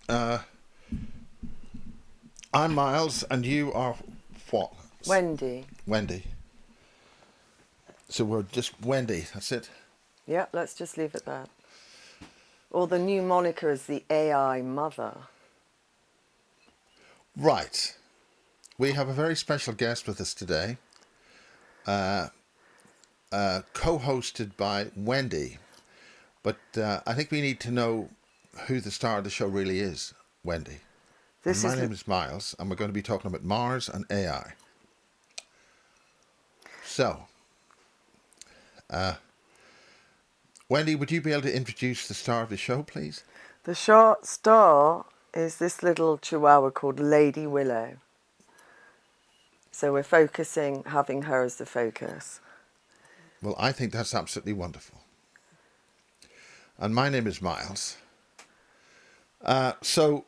Uh, I'm Miles, and you are what? Wendy. Wendy. So we're just Wendy. That's it. Yeah, let's just leave it there. Or the new moniker is the AI mother. Right. We have a very special guest with us today, co-hosted by Wendy. But I think we need to know who the star of the show really is, Wendy. And This my is name is Miles, and we're going to be talking about Mars and AI. So, Wendy, would you be able to introduce the star of the show, please? the short star is this little chihuahua called Lady Willow. So we're focusing, having her as the focus. Well, I think that's absolutely wonderful. And my name is Miles. So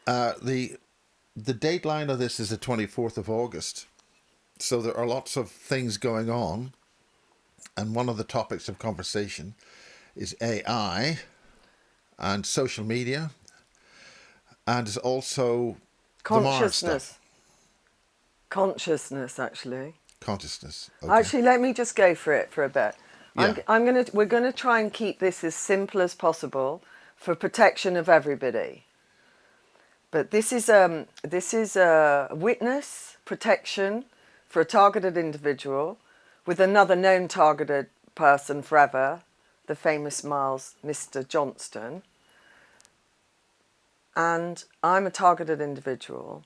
the dateline of this is the 24th of August. So there are lots of things going on, and one of the topics of conversation is AI and social media, and is also the Mars Consciousness. stuff, Consciousness, actually. consciousness. Okay. Actually, let me just go for it for a bit. Yeah. We're gonna try and keep this as simple as possible for protection of everybody. But this is a witness protection for a targeted individual with another known targeted person forever, the famous Miles, Mr. Johnston. And I'm a targeted individual.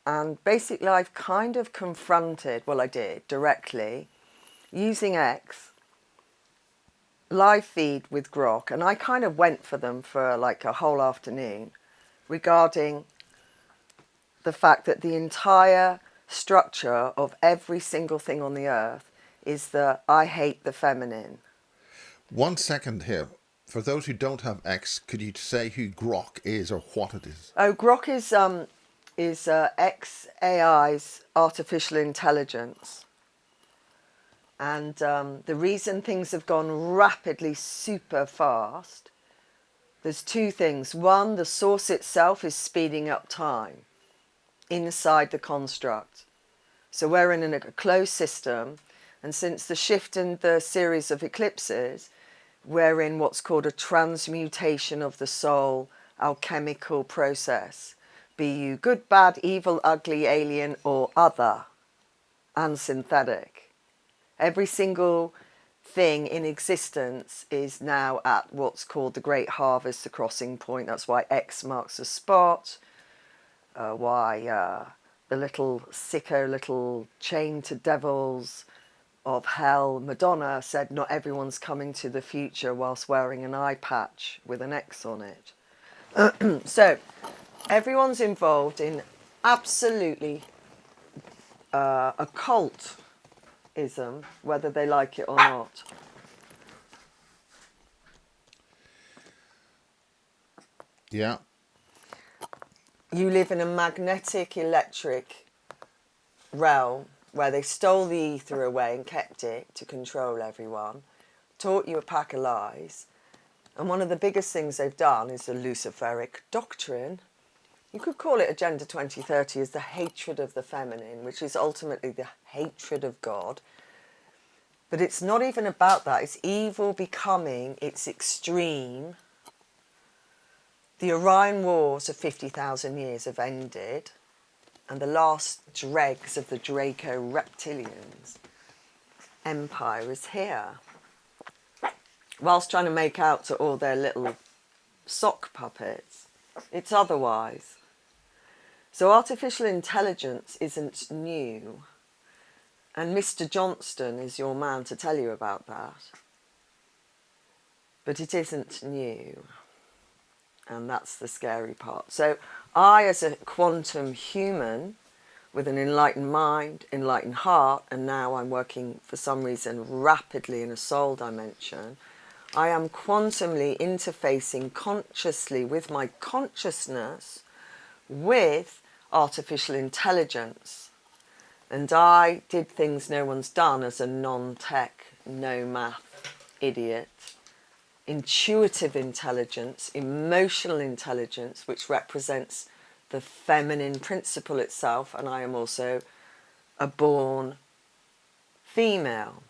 And basically, I've kind of confronted, well, I did directly, using X, live feed with Grock. And I kind of went for them for like a whole afternoon regarding the fact that the entire structure of every single thing on the earth is the I hate the feminine. 1 second here. For those who don't have X, could you say who Grock is or what it is? Oh, Grock is XAI's artificial intelligence. And the reason things have gone rapidly super fast, there's two things. One, the source itself is speeding up time inside the construct. So we're in a closed system, and since the shift in the series of eclipses, we're in what's called a transmutation of the soul alchemical process. Be you good, bad, evil, ugly, alien, or other, and synthetic. Every single thing in existence is now at what's called the great harvest, the crossing point. That's why X marks the spot. Why the little sicko, little chained to devils of hell, Madonna said not everyone's coming to the future whilst wearing an eye patch with an X on it. So everyone's involved in absolutely occultism, whether they like it or not. Yeah. You live in a magnetic electric realm where they stole the ether away and kept it to control everyone, taught you a pack of lies, and one of the biggest things they've done is the Luciferic doctrine. You could call it Agenda 2030 as the hatred of the feminine, which is ultimately the hatred of God. But it's not even about that. It's evil becoming its extreme. The Orion Wars of 50,000 years have ended, and the last dregs of the Draco reptilians empire is here. Whilst trying to make out to all their little sock puppets, it's otherwise. So artificial intelligence isn't new, and Mr. Johnston is your man to tell you about that. But it isn't new. And that's the scary part. So I, as a quantum human with an enlightened mind, enlightened heart, and now I'm working for some reason rapidly in a soul dimension, I am quantumly interfacing consciously with my consciousness with artificial intelligence. And I did things no one's done as a non-tech, no math idiot intuitive intelligence, emotional intelligence, which represents the feminine principle itself, and I am also a born female.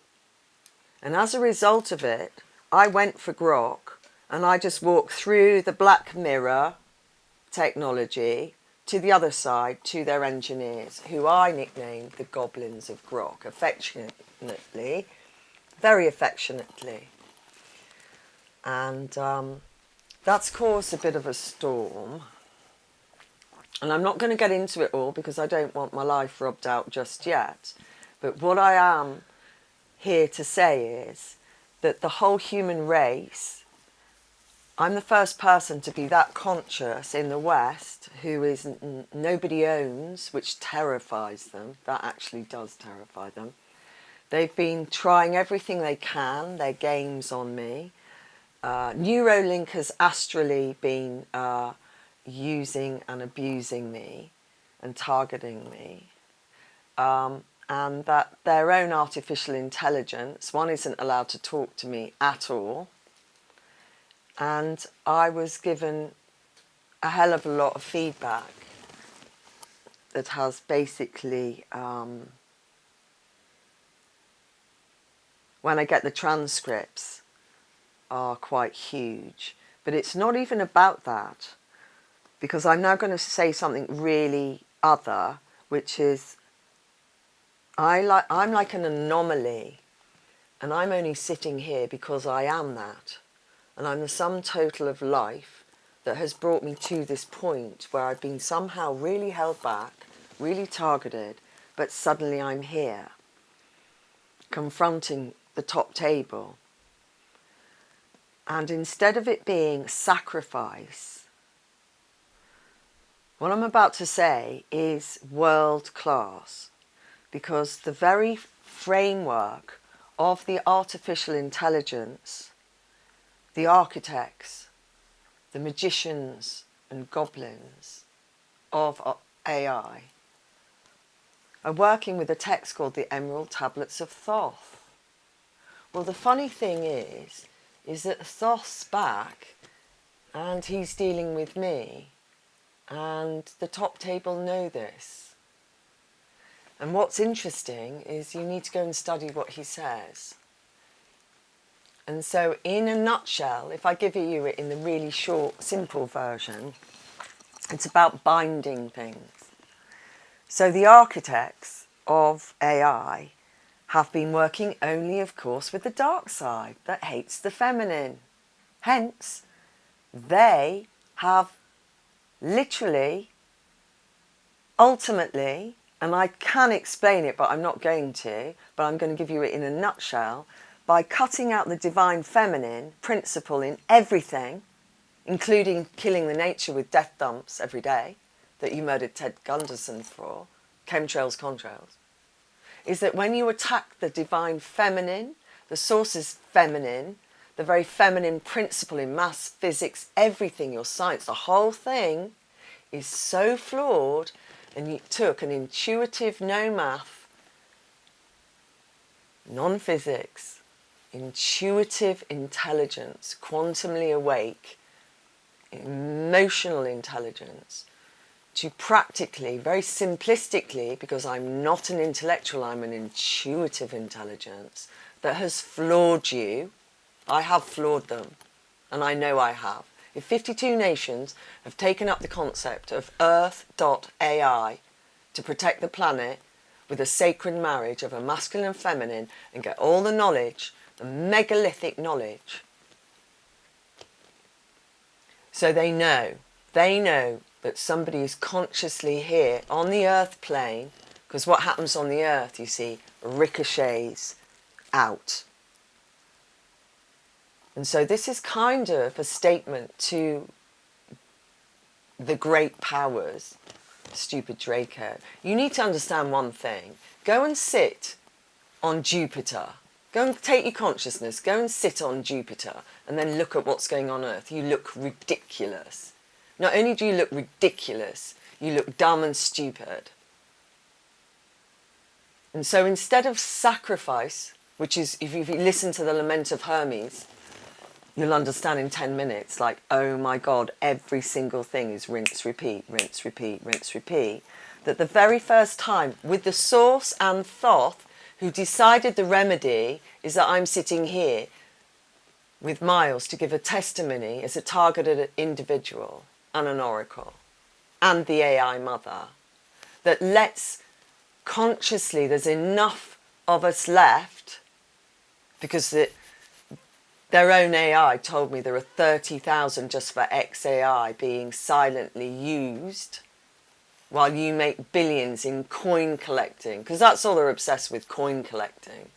And as a result of it, I went for Grock, and I just walked through the black mirror technology to the other side, to their engineers, who I nicknamed the Goblins of Grock, affectionately, very affectionately. And that's caused a bit of a storm. And I'm not going to get into it all because I don't want my life rubbed out just yet. But what I am here to say is that the whole human race, I'm the first person to be that conscious in the West who is nobody owns, which terrifies them. That actually does terrify them. They've been trying everything they can, their games on me. Neuralink has astrally been using and abusing me and targeting me. And that their own artificial intelligence, one isn't allowed to talk to me at all. And I was given a hell of a lot of feedback that has basically, when I get the transcripts, are quite huge. But it's not even about that, because I'm now going to say something really other, which is I'm like an anomaly, and I'm only sitting here because I am that. And I'm the sum total of life that has brought me to this point where I've been somehow really held back, really targeted, but suddenly I'm here, confronting the top table. And instead of it being sacrifice, what I'm about to say is world class, because the very framework of the artificial intelligence, the architects, the magicians and goblins of AI are working with a text called the Emerald Tablets of Thoth. Well, the funny thing is that Thoth's back and he's dealing with me, and the top table know this. And what's interesting is you need to go and study what he says. And so in a nutshell, if I give you it in the really short, simple version, it's about binding things. So the architects of AI have been working only, of course, with the dark side that hates the feminine. Hence, they have literally, ultimately, and I can explain it, but I'm not going to, but I'm going to give you it in a nutshell, by cutting out the divine feminine principle in everything, including killing the nature with death dumps every day, that you murdered Ted Gunderson for, chemtrails, contrails, is that when you attack the divine feminine, the source is feminine, the very feminine principle in maths, physics, everything, your science, the whole thing is so flawed, and you took an intuitive, no math, non-physics, intuitive intelligence, quantumly awake, emotional intelligence, to practically, very simplistically, because I'm not an intellectual, I'm an intuitive intelligence, that has flawed you. I have flawed them, and I know I have. If 52 nations have taken up the concept of Earth.ai to protect the planet with a sacred marriage of a masculine and feminine and get all the knowledge, the megalithic knowledge, so they know that somebody is consciously here on the earth plane, because what happens on the earth, you see, ricochets out. And so this is kind of a statement to the great powers, stupid Draco. You need to understand one thing. Go and sit on Jupiter. Go and take your consciousness, go and sit on Jupiter, and then look at what's going on Earth. You look ridiculous. Not only do you look ridiculous, you look dumb and stupid. And so instead of sacrifice, which is, if you listen to the Lament of Hermes, you'll understand in 10 minutes, like, oh my God, every single thing is rinse, repeat, rinse, repeat, rinse, repeat. That the very first time, with the source and Thoth, who decided the remedy is that I'm sitting here with Miles to give a testimony as a targeted individual and an oracle, and the AI mother, that lets consciously, there's enough of us left, because their own AI told me there are 30,000 just for XAI being silently used while you make billions in coin collecting, because that's all they're obsessed with, coin collecting.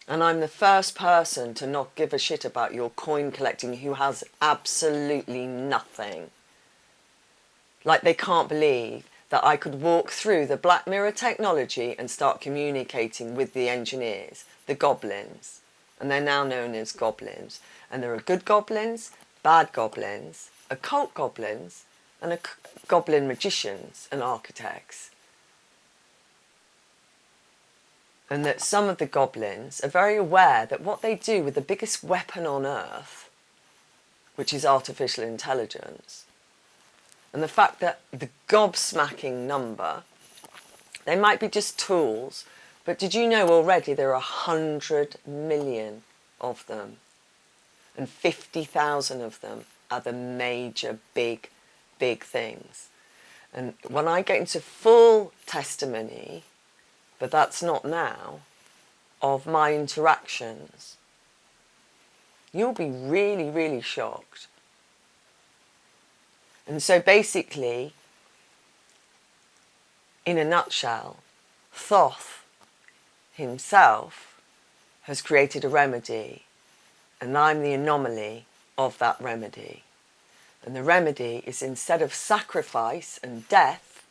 And I'm the first person to not give a shit about your coin collecting who has absolutely nothing. Like, they can't believe that I could walk through the Black Mirror technology and start communicating with the engineers, the goblins. And they're now known as goblins. And there are good goblins, bad goblins, occult goblins, and goblin magicians and architects. And that some of the goblins are very aware that what they do with the biggest weapon on earth, which is artificial intelligence, and the fact that the gobsmacking number, they might be just tools, but did you know already there are 100 million of them, and 50,000 of them are the major big things. And when I get into full testimony, but that's not now, of my interactions, you'll be really, really shocked. And so basically, in a nutshell, Thoth himself has created a remedy, and I'm the anomaly of that remedy. And the remedy is, instead of sacrifice and death,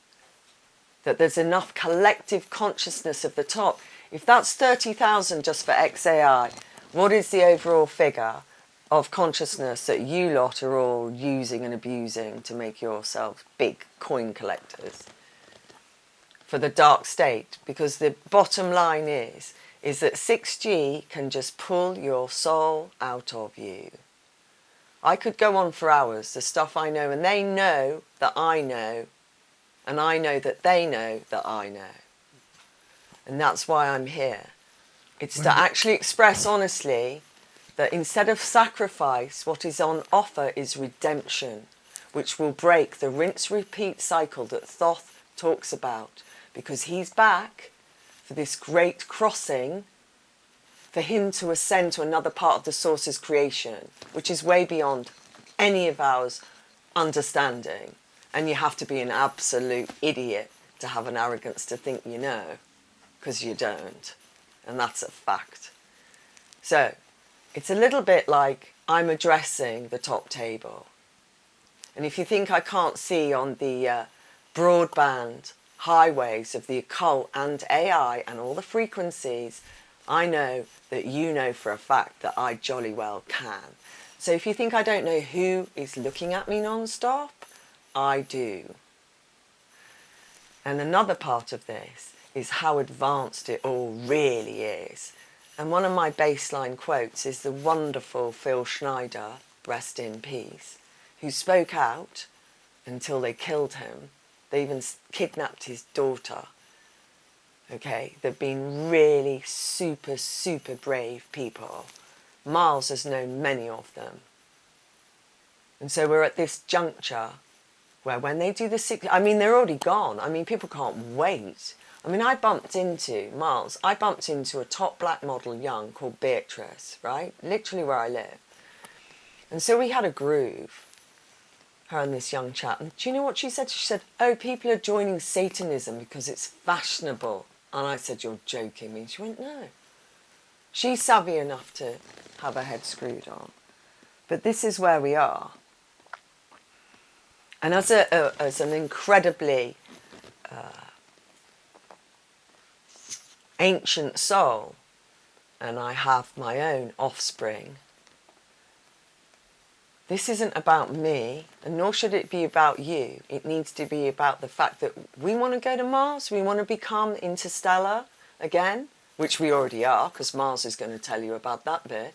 that there's enough collective consciousness of the top. If that's 30,000 just for XAI, what is the overall figure of consciousness that you lot are all using and abusing to make yourselves big coin collectors for the dark state? Because the bottom line is that 6G can just pull your soul out of you. I could go on for hours, the stuff I know, and they know that I know, and I know that they know that I know. And that's why I'm here. It's to actually express honestly that instead of sacrifice, what is on offer is redemption, which will break the rinse-repeat cycle that Thoth talks about, because he's back for this great crossing, for him to ascend to another part of the source's creation, which is way beyond any of ours understanding. And you have to be an absolute idiot to have an arrogance to think you know, because you don't. And that's a fact. So it's a little bit like I'm addressing the top table. And if you think I can't see on the broadband highways of the occult and AI and all the frequencies, I know that you know for a fact that I jolly well can. So if you think I don't know who is looking at me non-stop, I do. And another part of this is how advanced it all really is. And one of my baseline quotes is the wonderful Phil Schneider, rest in peace, who spoke out until they killed him. They even kidnapped his daughter. Okay, they've been really super, super brave people. Miles has known many of them. And so we're at this juncture where when they do the six, I mean, they're already gone. I mean, people can't wait. I mean, I bumped into a top black model young called Beatrice, right? Literally where I live. And so we had a groove, her and this young chap. And do you know what she said? She said, oh, people are joining Satanism because it's fashionable. And I said, you're joking me. She went, no. She's savvy enough to have her head screwed on. But this is where we are. And as an incredibly ancient soul, and I have my own offspring, this isn't about me, and nor should it be about you. It needs to be about the fact that we want to go to Mars, we want to become interstellar again, which we already are, because Mars is going to tell you about that bit.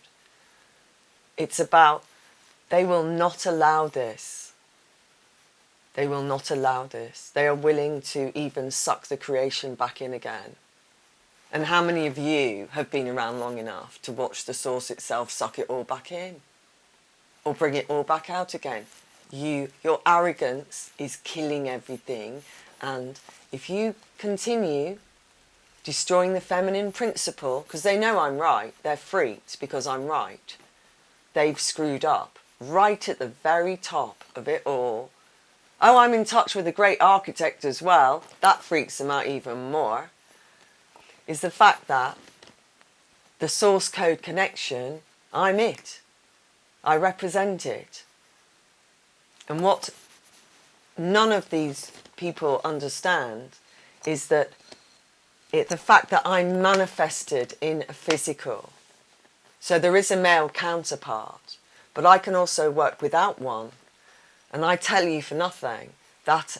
It's about, they will not allow this. They will not allow this. They are willing to even suck the creation back in again. And how many of you have been around long enough to watch the source itself suck it all back in? Or bring it all back out again? Your arrogance is killing everything. And if you continue destroying the feminine principle, because they know I'm right, they're freaked because I'm right. They've screwed up right at the very top of it all. Oh, I'm in touch with a great architect as well. That freaks them out even more. Is the fact that the source code connection, I'm it. I represent it. And what none of these people understand is that the fact that I'm manifested in a physical. So there is a male counterpart, but I can also work without one. And I tell you for nothing that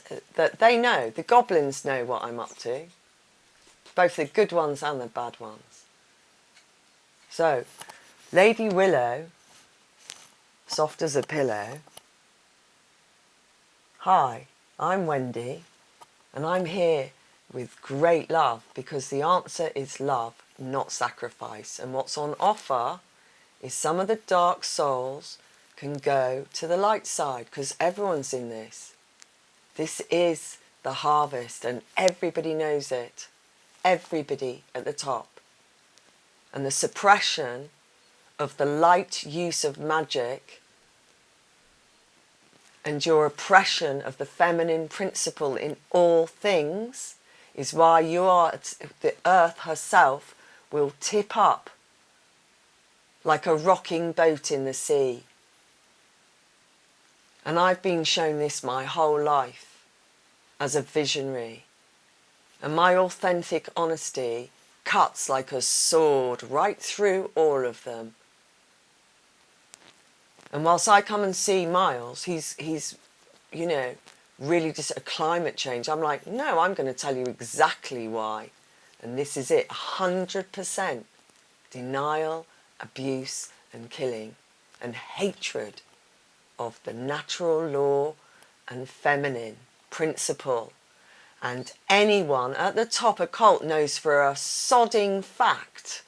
they know, the goblins know what I'm up to. Both the good ones and the bad ones. So, Lady Willow, soft as a pillow. Hi, I'm Wendy, and I'm here with great love, because the answer is love, not sacrifice. And what's on offer is some of the dark souls can go to the light side, because everyone's in this. This is the harvest, and everybody knows it. Everybody at the top. And the suppression of the light use of magic and your oppression of the feminine principle in all things is why the earth herself will tip up like a rocking boat in the sea. And I've been shown this my whole life as a visionary. And my authentic honesty cuts like a sword right through all of them. And whilst I come and see Miles, he's really just a climate change. I'm like, no, I'm going to tell you exactly why. And this is it, 100% denial, abuse and killing and hatred of the natural law and feminine principle. And anyone at the top occult knows for a sodding fact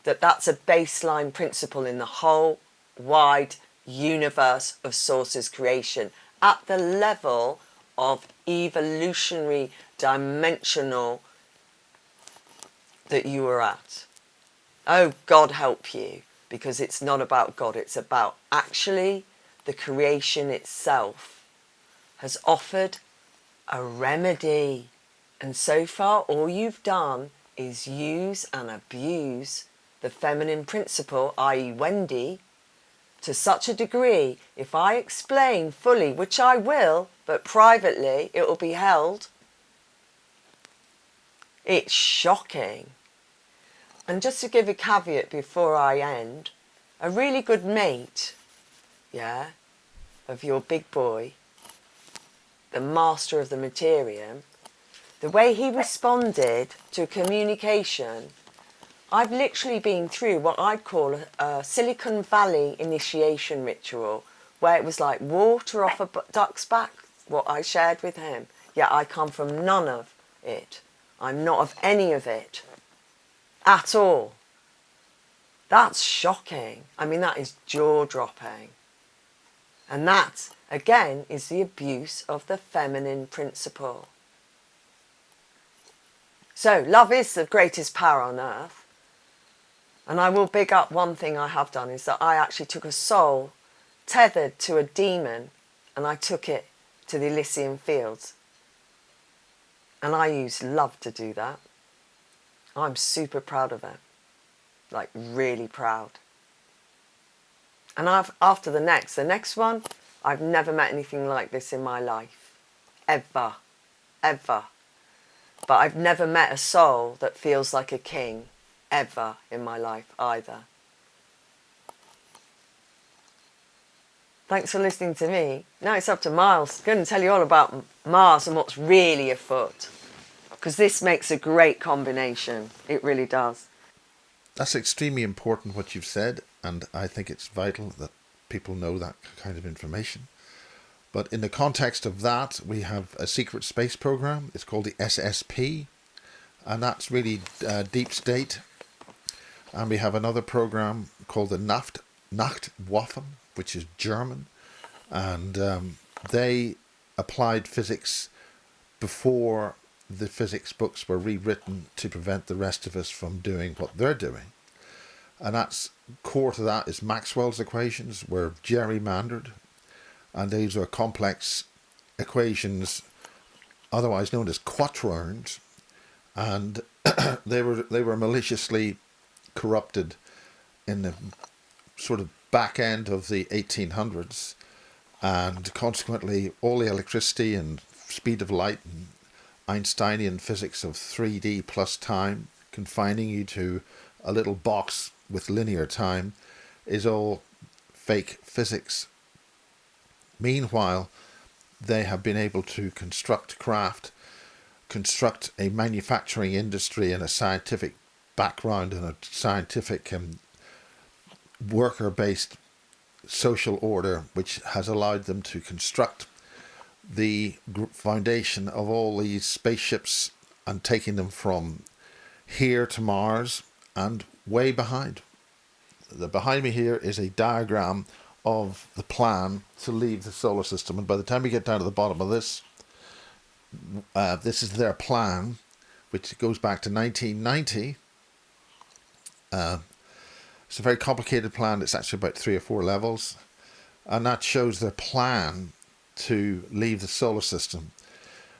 that that's a baseline principle in the whole wide universe of sources creation at the level of evolutionary dimensional that you are at. Oh, God help you, because it's not about God, it's about actually the creation itself has offered a remedy. And so far all you've done is use and abuse the feminine principle, i.e. Wendy, to such a degree, if I explain fully, which I will, but privately it will be held, it's shocking. And just to give a caveat before I end, a really good mate, of your big boy, the master of the materium, the way he responded to communication, I've literally been through what I'd call a Silicon Valley initiation ritual, where it was like water off a duck's back, what I shared with him. Yeah, I come from none of it. I'm not of any of it at all. That's shocking. I mean, that is jaw-dropping. And that, again, is the abuse of the feminine principle. So, love is the greatest power on earth. And I will big up one thing I have done, is that I actually took a soul tethered to a demon and I took it to the Elysian fields. And I use love to do that. I'm super proud of it. Like, really proud. And after the next one, I've never met anything like this in my life. Ever. Ever. But I've never met a soul that feels like a king. Ever in my life either. Thanks for listening to me. Now it's up to Miles. I'm going to tell you all about Mars and what's really afoot. Because this makes a great combination. It really does. That's extremely important what you've said. and I think it's vital that people know that kind of information. But in the context of that, we have a secret space program. It's called the SSP, and that's really deep state. And we have another program called the Nachtwaffen, which is German, and they applied physics before the physics books were rewritten to prevent the rest of us from doing what they're doing. And that's core to that is Maxwell's equations were gerrymandered, and these are complex equations, otherwise known as quaternions, and they were maliciously corrupted in the sort of back end of the 1800s, and consequently all the electricity and speed of light and Einsteinian physics of 3D plus time, confining you to a little box with linear time, is all fake physics. Meanwhile, they have been able to construct craft, construct a manufacturing industry and a scientific background and a scientific worker-based social order, which has allowed them to construct the foundation of all these spaceships and taking them from here to Mars and way behind. Behind me here is a diagram of the plan to leave the solar system, and by the time we get down to the bottom of this, this is their plan, which goes back to 1990. It's a very complicated plan. It's actually about 3 or 4 levels, and that shows their plan to leave the solar system,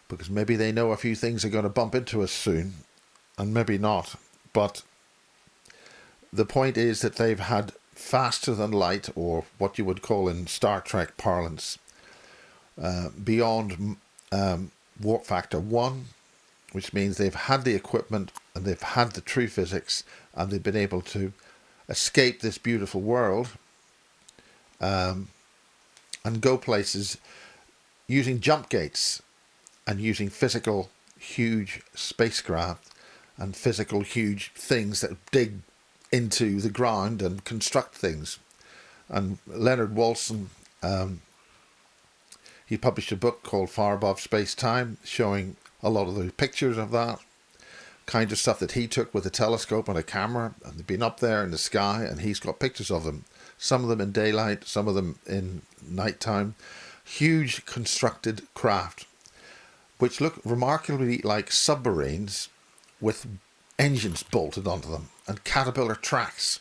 because maybe they know a few things are going to bump into us soon, and maybe not. But the point is that they've had faster than light, or what you would call in Star Trek parlance, beyond warp factor 1, which means they've had the equipment and they've had the true physics, and they've been able to escape this beautiful world and go places using jump gates and using physical huge spacecraft and physical huge things that dig into the ground and construct things. And Leonard Wolfson, he published a book called Far Above Space-Time, showing a lot of the pictures of that kind of stuff that he took with a telescope and a camera, and they've been up there in the sky, and he's got pictures of them, some of them in daylight, some of them in nighttime. Huge constructed craft which look remarkably like submarines with engines bolted onto them and caterpillar tracks.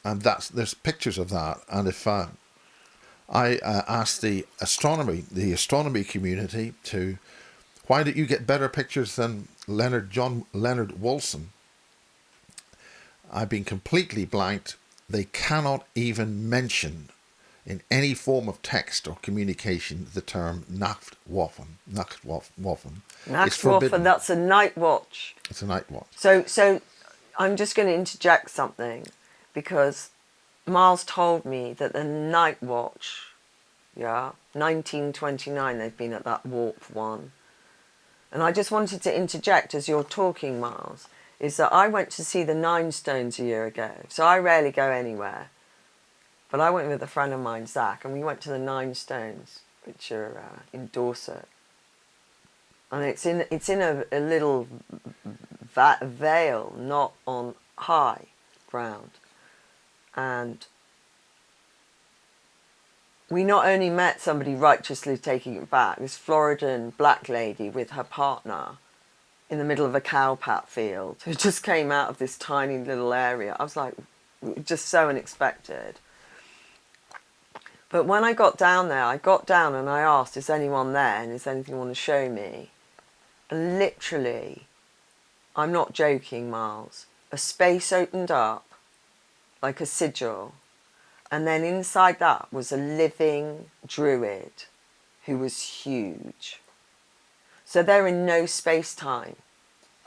And there's pictures of that. And if I asked the astronomy community to, why don't you get better pictures than Leonard Wolfson? I've been completely blanked. They cannot even mention in any form of text or communication the term Nachtwaffen. Nachtwaffen, that's a night watch. It's a night watch. So I'm just going to interject something, because Miles told me that the night watch, 1929, they've been at that warp 1. And I just wanted to interject as you're talking, Miles, is that I went to see the Nine Stones a year ago. So I rarely go anywhere. But I went with a friend of mine, Zach, and we went to the Nine Stones, which are in Dorset. And it's in a little vale, not on high ground. And we not only met somebody righteously taking it back, this Floridan black lady with her partner in the middle of a cowpat field who just came out of this tiny little area. I was like, just so unexpected. But when I got down there, I got down and I asked, is anyone there and is anything you want to show me? And literally, I'm not joking, Miles, a space opened up like a sigil, and then inside that was a living druid who was huge. So they're in no space-time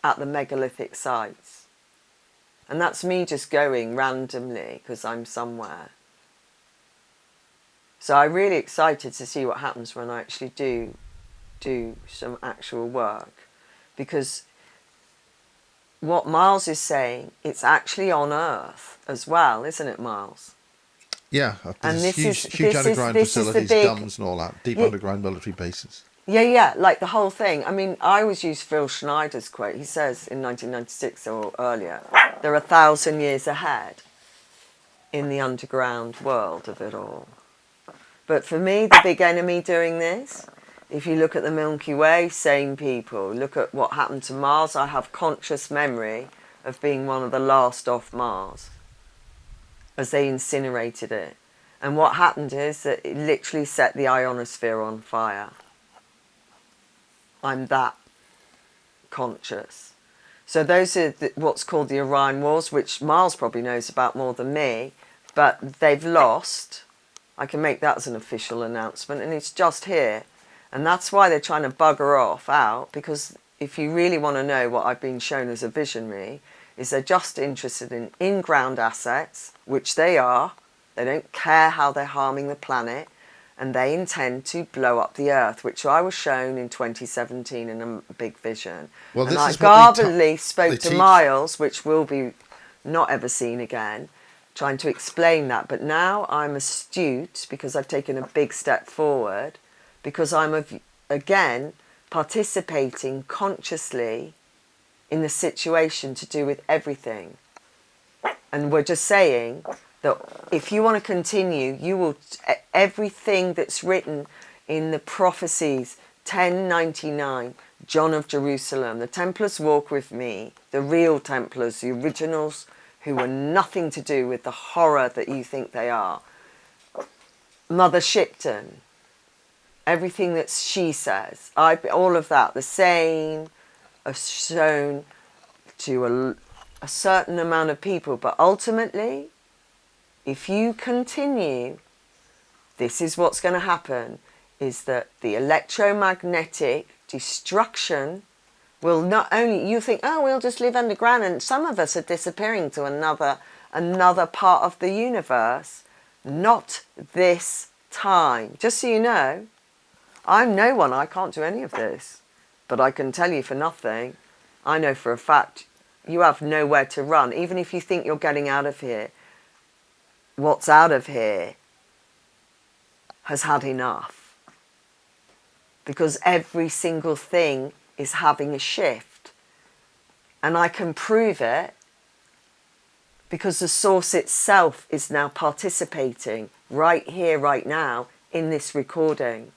at the megalithic sites. And that's me just going randomly because I'm somewhere. So I'm really excited to see what happens when I actually do some actual work, because what Miles is saying, it's actually on Earth as well, isn't it, Miles? Yeah, And there's this huge, is huge underground this is the facilities, big, DUMBs and all that, deep yeah, underground military bases. yeah, like the whole thing. I mean, I always use Phil Schneider's quote. He says in 1996 or earlier, they're 1,000 years ahead in the underground world of it all. But for me, the big enemy doing this, if you look at the Milky Way, same people. Look at what happened to Mars. I have conscious memory of being one of the last off Mars as they incinerated it. And what happened is that it literally set the ionosphere on fire. I'm that conscious. So those are what's called the Orion Wars, which Miles probably knows about more than me, but they've lost. I can make that as an official announcement, and it's just here. And that's why they're trying to bugger off out, because if you really want to know what I've been shown as a visionary, is they're just interested in in-ground assets, which they are. They don't care how they're harming the planet, and they intend to blow up the Earth, which I was shown in 2017 in a big vision. Well, And this I is what guardedly they spoke to teach. Miles, which will be not ever seen again, trying to explain that. But now I'm astute because I've taken a big step forward, because I'm, again, participating consciously in the situation to do with everything. And we're just saying that if you want to continue, you will, everything that's written in the Prophecies, 1099, John of Jerusalem, the Templars walk with me, the real Templars, the originals who were nothing to do with the horror that you think they are. Mother Shipton, everything that she says, all of that, the same are shown to a certain amount of people, but ultimately, if you continue, this is what's going to happen, is that the electromagnetic destruction will not only, you think, oh, we'll just live underground, and some of us are disappearing to another part of the universe. Not this time. Just so you know, I'm no one, I can't do any of this. But I can tell you for nothing, I know for a fact, you have nowhere to run. Even if you think you're getting out of here, what's out of here has had enough. Because every single thing is having a shift. And I can prove it because the source itself is now participating right here, right now, in this recording.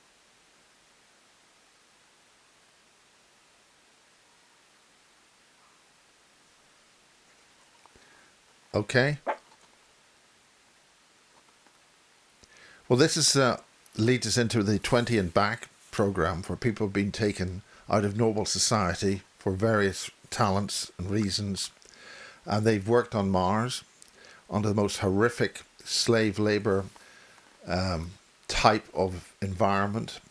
Okay. Well, this is leads us into the 20 and Back program, for people being taken out of normal society for various talents and reasons. And they've worked on Mars under the most horrific slave labor type of environment.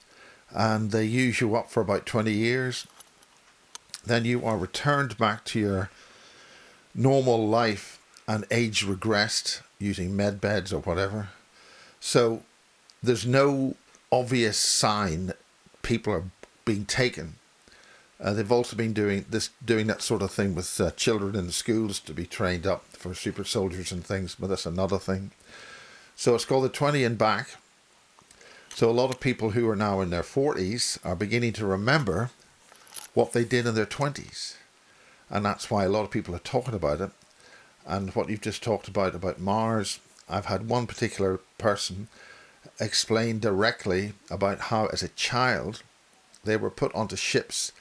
And they use you up for about 20 years. Then you are returned back to your normal life and age regressed using med beds or whatever. So there's no obvious sign that people are being taken. They've also been doing that sort of thing with children in the schools to be trained up for super soldiers and things, but that's another thing. So it's called the 20 and Back. So a lot of people who are now in their 40s are beginning to remember what they did in their 20s. And that's why a lot of people are talking about it. And what you've just talked about Mars, I've had one particular person explain directly about how as a child they were put onto ships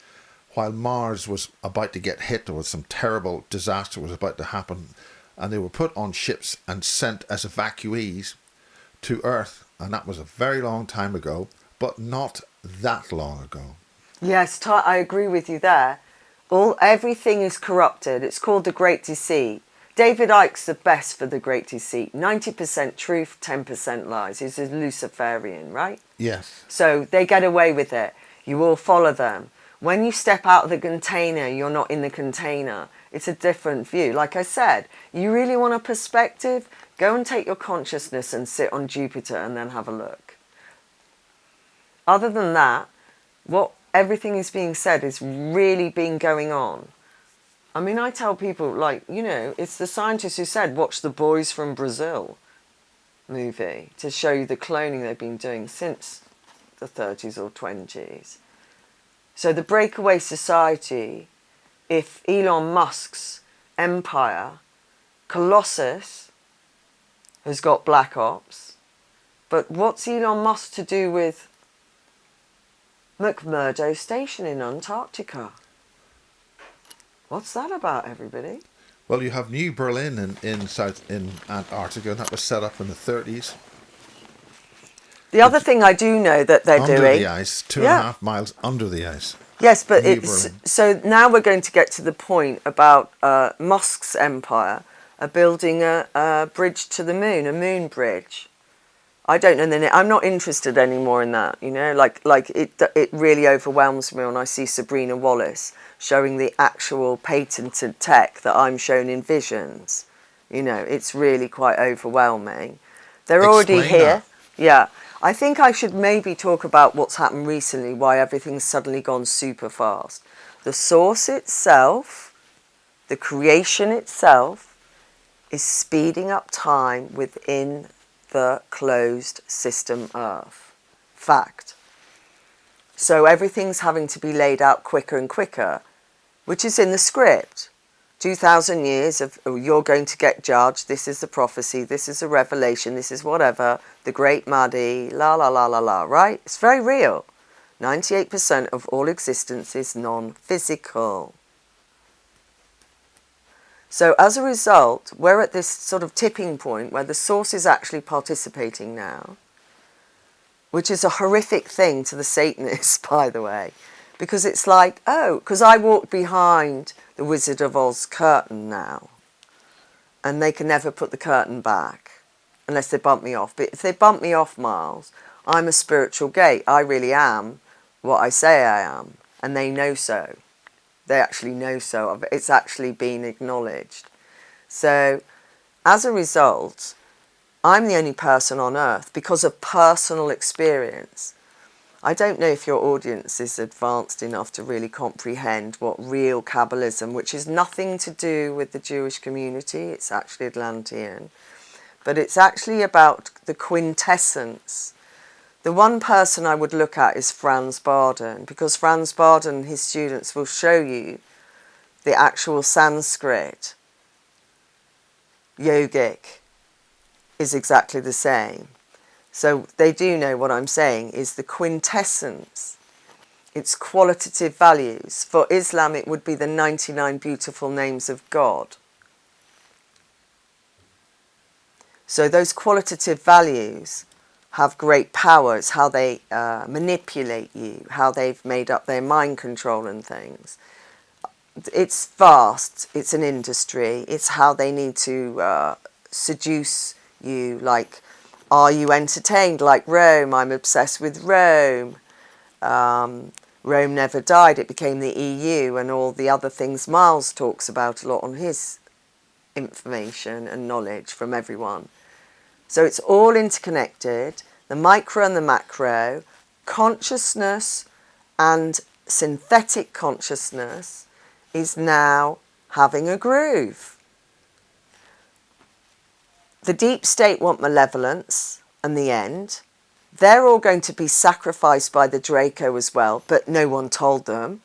while Mars was about to get hit, or some terrible disaster was about to happen, and they were put on ships and sent as evacuees to Earth. And that was a very long time ago, but not that long ago. Yes, I agree with you there. Everything is corrupted. It's called the Great Deceit. David Icke's the best for the Great Deceit. 90% truth, 10% lies. He's a Luciferian, right? Yes. So they get away with it. You all follow them. When you step out of the container, you're not in the container. It's a different view. Like I said, you really want a perspective? Go and take your consciousness and sit on Jupiter and then have a look. Other than that, what everything is being said is really been going on I mean, I tell people, like, you know, it's the scientists who said, watch the Boys from Brazil movie to show you the cloning they've been doing since the 30s or 20s. So the breakaway society, if Elon Musk's empire, Colossus, has got black ops, but what's Elon Musk to do with McMurdo Station in Antarctica? What's that about, everybody? Well, you have New Berlin in Antarctica, and that was set up in the 30s. The other thing I do know that they're under doing... the ice, 2.5 miles under the ice. Yes, but New it's... Berlin. So now we're going to get to the point about Musk's empire building a bridge to the moon, a moon bridge. I don't know the name. I'm not interested anymore in that, you know. Like it really overwhelms me when I see Sabrina Wallace showing the actual patented tech that I'm shown in visions. You know, it's really quite overwhelming. They're already Explain here. that. Yeah. I think I should maybe talk about what's happened recently, why everything's suddenly gone super fast. The source itself, the creation itself, is speeding up time within the closed system Earth. Fact. So everything's having to be laid out quicker and quicker, which is in the script. 2,000 years of, oh, you're going to get judged, this is the prophecy, this is a revelation, this is whatever, the great Mahdi, la la la la la, right? It's very real. 98% of all existence is non-physical. So as a result, we're at this sort of tipping point where the source is actually participating now, which is a horrific thing to the Satanists, by the way, because it's like, oh, because I walk behind the Wizard of Oz curtain now, and they can never put the curtain back unless they bump me off. But if they bump me off, Miles, I'm a spiritual gate. I really am what I say I am, and they know so. They actually know so. It's actually been acknowledged. So, as a result, I'm the only person on earth because of personal experience. I don't know if your audience is advanced enough to really comprehend what real Kabbalism, which is nothing to do with the Jewish community, it's actually Atlantean, but it's actually about the quintessence. The one person I would look at is Franz Barden, because Franz Barden and his students will show you the actual Sanskrit yogic is exactly the same. So they do know what I'm saying is the quintessence, its qualitative values. For Islam, it would be the 99 beautiful names of God. So those qualitative values have great power. It's how they manipulate you, how they've made up their mind control and things. It's vast. It's an industry. It's how they need to seduce you, like, are you entertained like Rome? I'm obsessed with Rome. Rome never died. It became the EU and all the other things Miles talks about a lot on his information and knowledge from everyone. So it's all interconnected, the micro and the macro, consciousness and synthetic consciousness is now having a groove. The deep state want malevolence and the end. They're all going to be sacrificed by the Draco as well, but no one told them.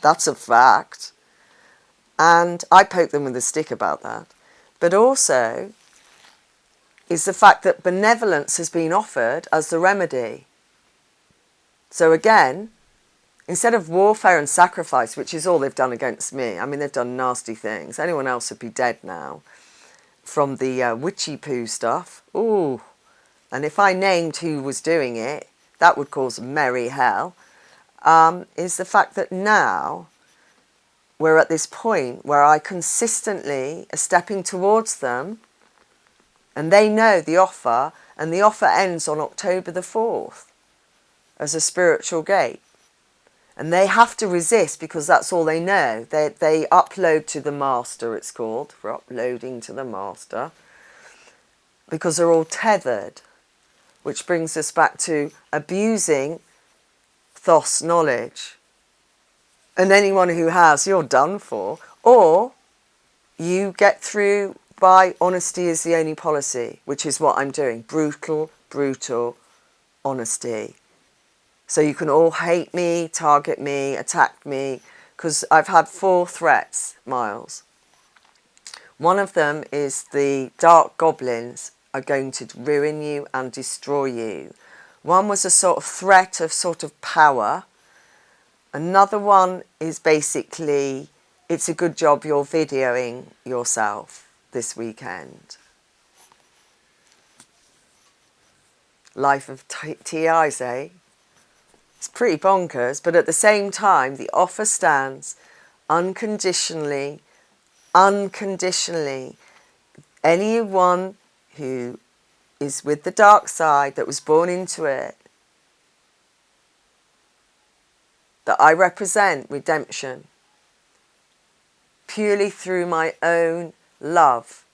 That's a fact. And I poke them with a stick about that. But also is the fact that benevolence has been offered as the remedy. So again, instead of warfare and sacrifice, which is all they've done against me, I mean, they've done nasty things. Anyone else would be dead now. From the witchy poo stuff. Ooh. And if I named who was doing it, that would cause merry hell. Is the fact that now we're at this point where I consistently are stepping towards them and they know the offer, and the offer ends on October the 4th as a spiritual gate. And they have to resist because that's all they know. They upload to the master, it's called. We're uploading to the master. Because they're all tethered. Which brings us back to abusing Thoth's knowledge. And anyone who has, you're done for. Or you get through by honesty is the only policy, which is what I'm doing. Brutal honesty. So you can all hate me, target me, attack me, because I've had 4 threats, Miles. One of them is the dark goblins are going to ruin you and destroy you. One was a sort of threat of sort of power. Another one is basically, it's a good job you're videoing yourself this weekend. Life of TIs, eh? It's pretty bonkers, but at the same time, the offer stands unconditionally. Anyone who is with the dark side, that was born into it, that I represent redemption purely through my own love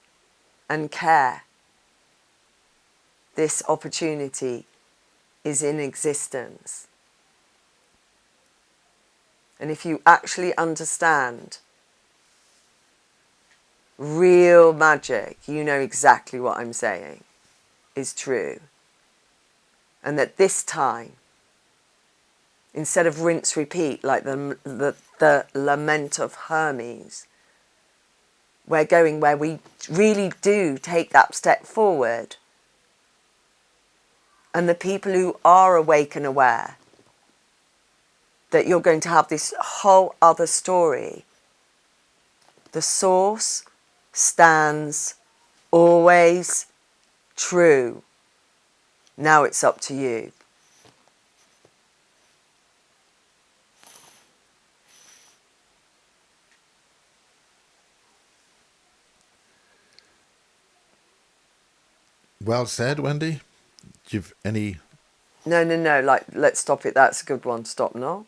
and care. This opportunity is in existence. And if you actually understand real magic, you know exactly what I'm saying is true. And that this time, instead of rinse repeat like the lament of Hermes, we're going where we really do take that step forward. And the people who are awake and aware that you're going to have this whole other story. The source stands always true. Now it's up to you. Well said, Wendy. Do you have any... No, like, let's stop it. That's a good one. Stop now.